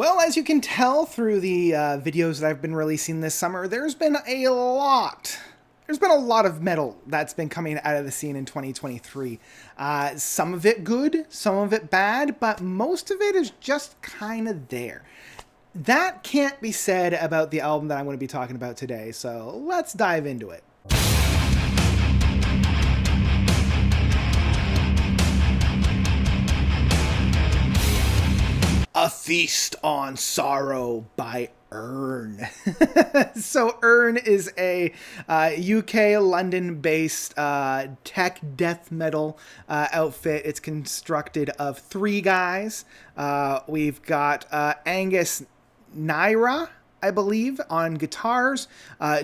Well, as you can tell through the videos that I've been releasing this summer, there's been a lot. There's been a lot of metal that's been coming out of the scene in 2023. Some of it good, some of it bad, but most of it is just kind of there. That can't be said about the album that I'm going to be talking about today, so let's dive into it. A Feast on Sorrow by URNE. So URNE is a UK London-based tech death metal outfit. It's constructed of three guys. We've got Angus Naira, I believe, on guitars,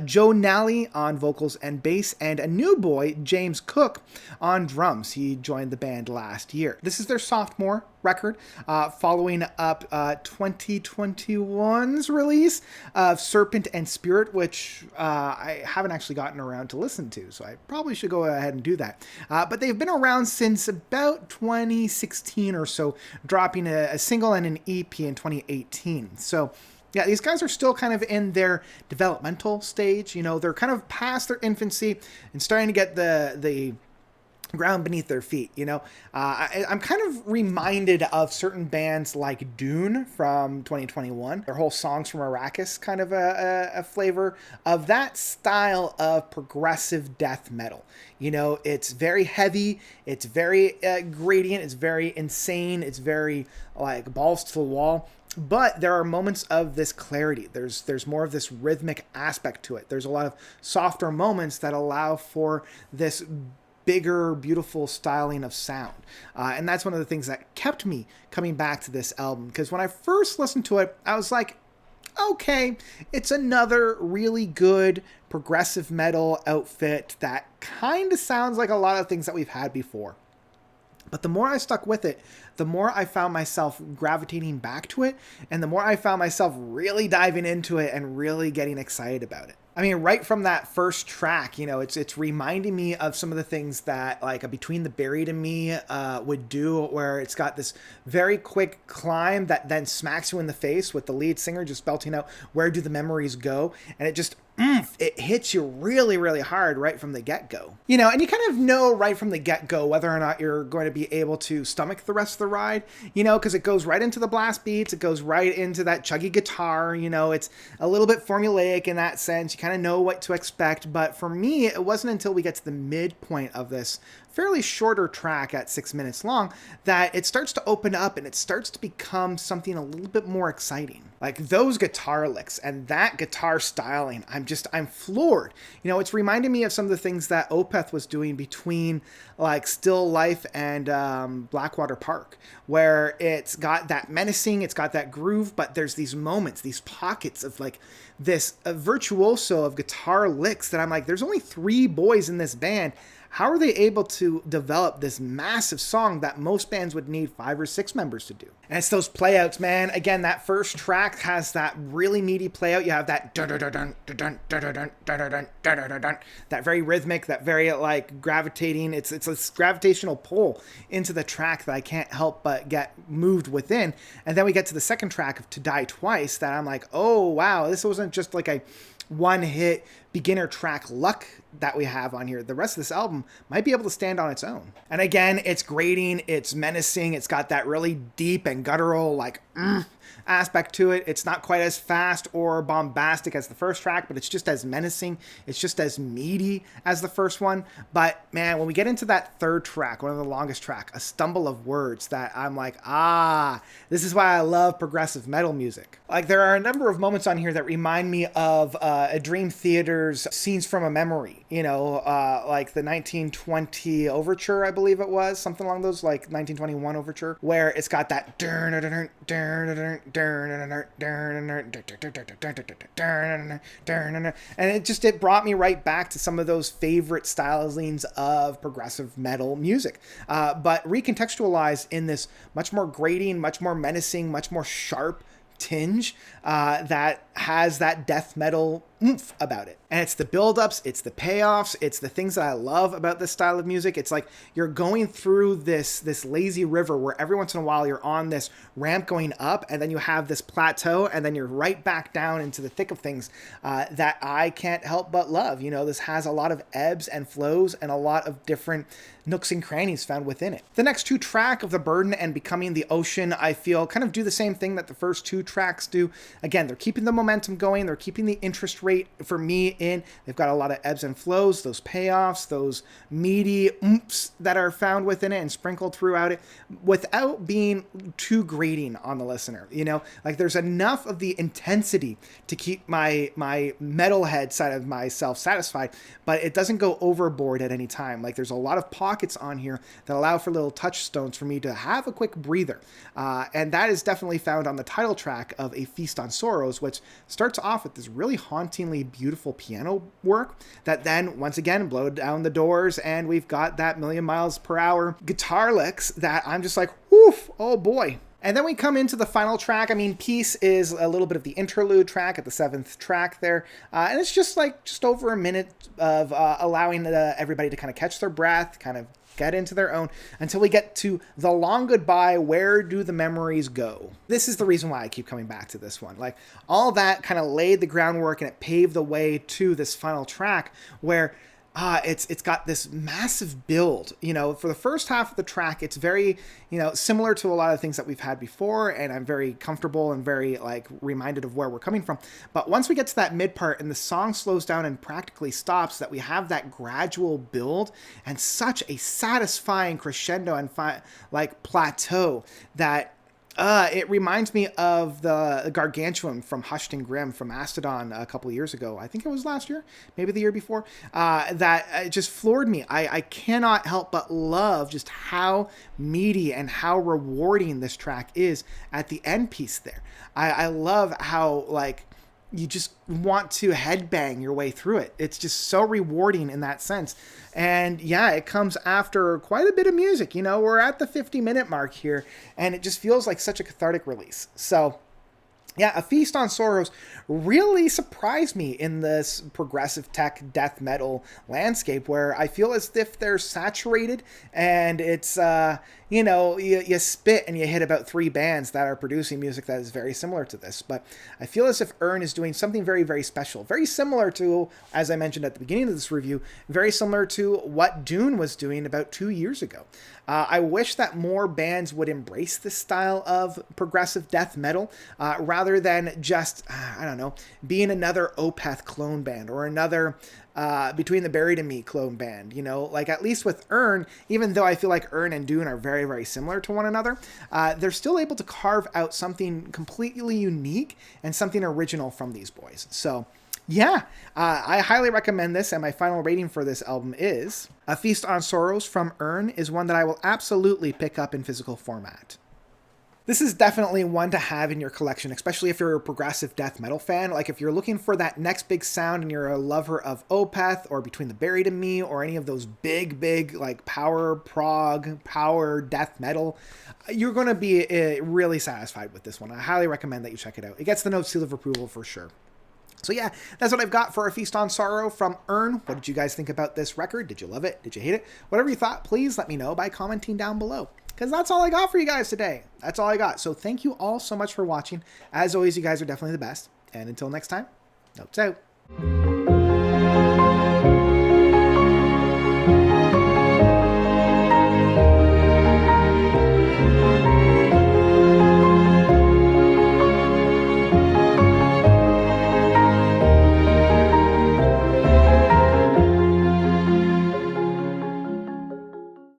Joe Nally on vocals and bass, and a new boy, James Cook, on drums. He joined the band last year. This is their sophomore record, following up 2021's release of Serpent and Spirit, which I haven't actually gotten around to listen to, so I probably should go ahead and do that. But they've been around since about 2016 or so, dropping a single and an EP in 2018. So yeah, these guys are still kind of in their developmental stage. You know, they're kind of past their infancy and starting to get the ground beneath their feet. You know, I'm kind of reminded of certain bands like Dune from 2021. Their whole Songs from Arrakis kind of a flavor of that style of progressive death metal. You know, it's very heavy, it's very gradient, it's very insane, it's very like balls to the wall. But there are moments of this clarity. There's more of this rhythmic aspect to it. There's a lot of softer moments that allow for this bigger, beautiful styling of sound. And that's one of the things that kept me coming back to this album. Because when I first listened to it, I was like, okay, it's another really good progressive metal outfit that kind of sounds like a lot of things that we've had before. But the more I stuck with it, the more I found myself gravitating back to it, and the more I found myself really diving into it and really getting excited about it. I mean, right from that first track, you know, it's reminding me of some of the things that like a Between the Buried and Me would do, where it's got this very quick climb that then smacks you in the face with the lead singer just belting out "Where Do the Memories Go," and it just it hits you really, really hard right from the get-go. You know, and you kind of know right from the get-go whether or not you're going to be able to stomach the rest of the ride, you know, because it goes right into the blast beats, it goes right into that chuggy guitar, you know, it's a little bit formulaic in that sense. You kind of know what to expect, but for me, it wasn't until we get to the midpoint of this fairly shorter track at 6 minutes long that it starts to open up and it starts to become something a little bit more exciting. Like those guitar licks and that guitar styling, I'm floored. You know, it's reminding me of some of the things that Opeth was doing between like Still Life and Blackwater Park, where it's got that menacing, it's got that groove, but there's these moments, these pockets of like this virtuoso of guitar licks that I'm like, there's only three boys in this band. How are they able to develop this massive song that most bands would need 5 or 6 members to do? And it's those playouts, man. Again, that first track has that really meaty playout. You have that that very rhythmic, that very like gravitating. It's this gravitational pull into the track that I can't help but get moved within. And then we get to the second track of To Die Twice that I'm like, oh wow, this wasn't just like a one-hit beginner track luck that we have on here. The rest of this album might be able to stand on its own. And again, it's grating, it's menacing, it's got that really deep and guttural like aspect to it. It's not quite as fast or bombastic as the first track, but it's just as menacing, it's just as meaty as the first one. But man, when we get into that third track, one of the longest track, A Stumble of Words, that I'm like, this is why I love progressive metal music. Like there are a number of moments on here that remind me of a Dream Theater's Scenes from a Memory, you know, like the 1920 overture, I believe it was, something along those, like 1921 overture, where it's got that and it brought me right back to some of those favorite stylings of progressive metal music, but recontextualized in this much more grating, much more menacing, much more sharp tinge that has that death metal oomph about it. And it's the build-ups, it's the payoffs, it's the things that I love about this style of music. It's like you're going through this lazy river where every once in a while you're on this ramp going up, and then you have this plateau, and then you're right back down into the thick of things that I can't help but love. You know, this has a lot of ebbs and flows and a lot of different nooks and crannies found within it. The next two tracks of The Burden and Becoming the Ocean, I feel, kind of do the same thing that the first two tracks do. Again, they're keeping the momentum going, they're keeping the interest rate for me in. They've got a lot of ebbs and flows, those payoffs, those meaty oomphs that are found within it and sprinkled throughout it without being too grating on the listener. You know, like there's enough of the intensity to keep my metalhead side of myself satisfied, but it doesn't go overboard at any time. Like there's a lot of pockets on here that allow for little touchstones for me to have a quick breather. And that is definitely found on the title track of A Feast on Sorrows, which starts off with this really hauntingly beautiful piano work that then once again blow down the doors, and we've got that million miles per hour guitar licks that I'm just like, woof, oh boy. And then we come into the final track. I mean, Peace is a little bit of the interlude track at the 7th track there. And it's just over a minute of allowing everybody to kind of catch their breath, kind of get into their own, until we get to The Long Goodbye, Where Do the Memories Go? This is the reason why I keep coming back to this one. Like, all that kind of laid the groundwork and it paved the way to this final track where it's got this massive build. You know, for the first half of the track, it's very, you know, similar to a lot of things that we've had before, and I'm very comfortable and very reminded of where we're coming from. But once we get to that mid part and the song slows down and practically stops, that we have that gradual build and such a satisfying crescendo and plateau that it reminds me of the Gargantuan from Hushed and Grim from Mastodon a couple of years ago. I think it was last year, maybe the year before. That just floored me. I cannot help but love just how meaty and how rewarding this track is at the end piece there. I love how, you just want to headbang your way through it. It's just so rewarding in that sense. And yeah, it comes after quite a bit of music. You know, we're at the 50-minute mark here, and it just feels like such a cathartic release. So yeah, A Feast on Sorrows really surprised me in this progressive tech death metal landscape where I feel as if they're saturated, and it's, you spit and you hit about 3 bands that are producing music that is very similar to this. But I feel as if URNE is doing something very, very special. Very similar to, as I mentioned at the beginning of this review, very similar to what Dune was doing about 2 years ago. I wish that more bands would embrace this style of progressive death metal rather than just, being another Opeth clone band or another Between the Buried and Me clone band. You know, at least with URNE, even though I feel like URNE and Dune are very, very similar to one another, they're still able to carve out something completely unique and something original from these boys. So yeah, I highly recommend this, and my final rating for this album is A Feast on Sorrows from URNE is one that I will absolutely pick up in physical format. This is definitely one to have in your collection, especially if you're a progressive death metal fan. If you're looking for that next big sound and you're a lover of Opeth or Between the Buried and Me or any of those big, power prog, power death metal, you're going to be really satisfied with this one. I highly recommend that you check it out. It gets the note seal of approval for sure. So yeah, that's what I've got for A Feast on Sorrow from URNE. What did you guys think about this record? Did you love it? Did you hate it? Whatever you thought, please let me know by commenting down below. Because that's all I got for you guys today. That's all I got. So thank you all so much for watching. As always, you guys are definitely the best. And until next time, notes out.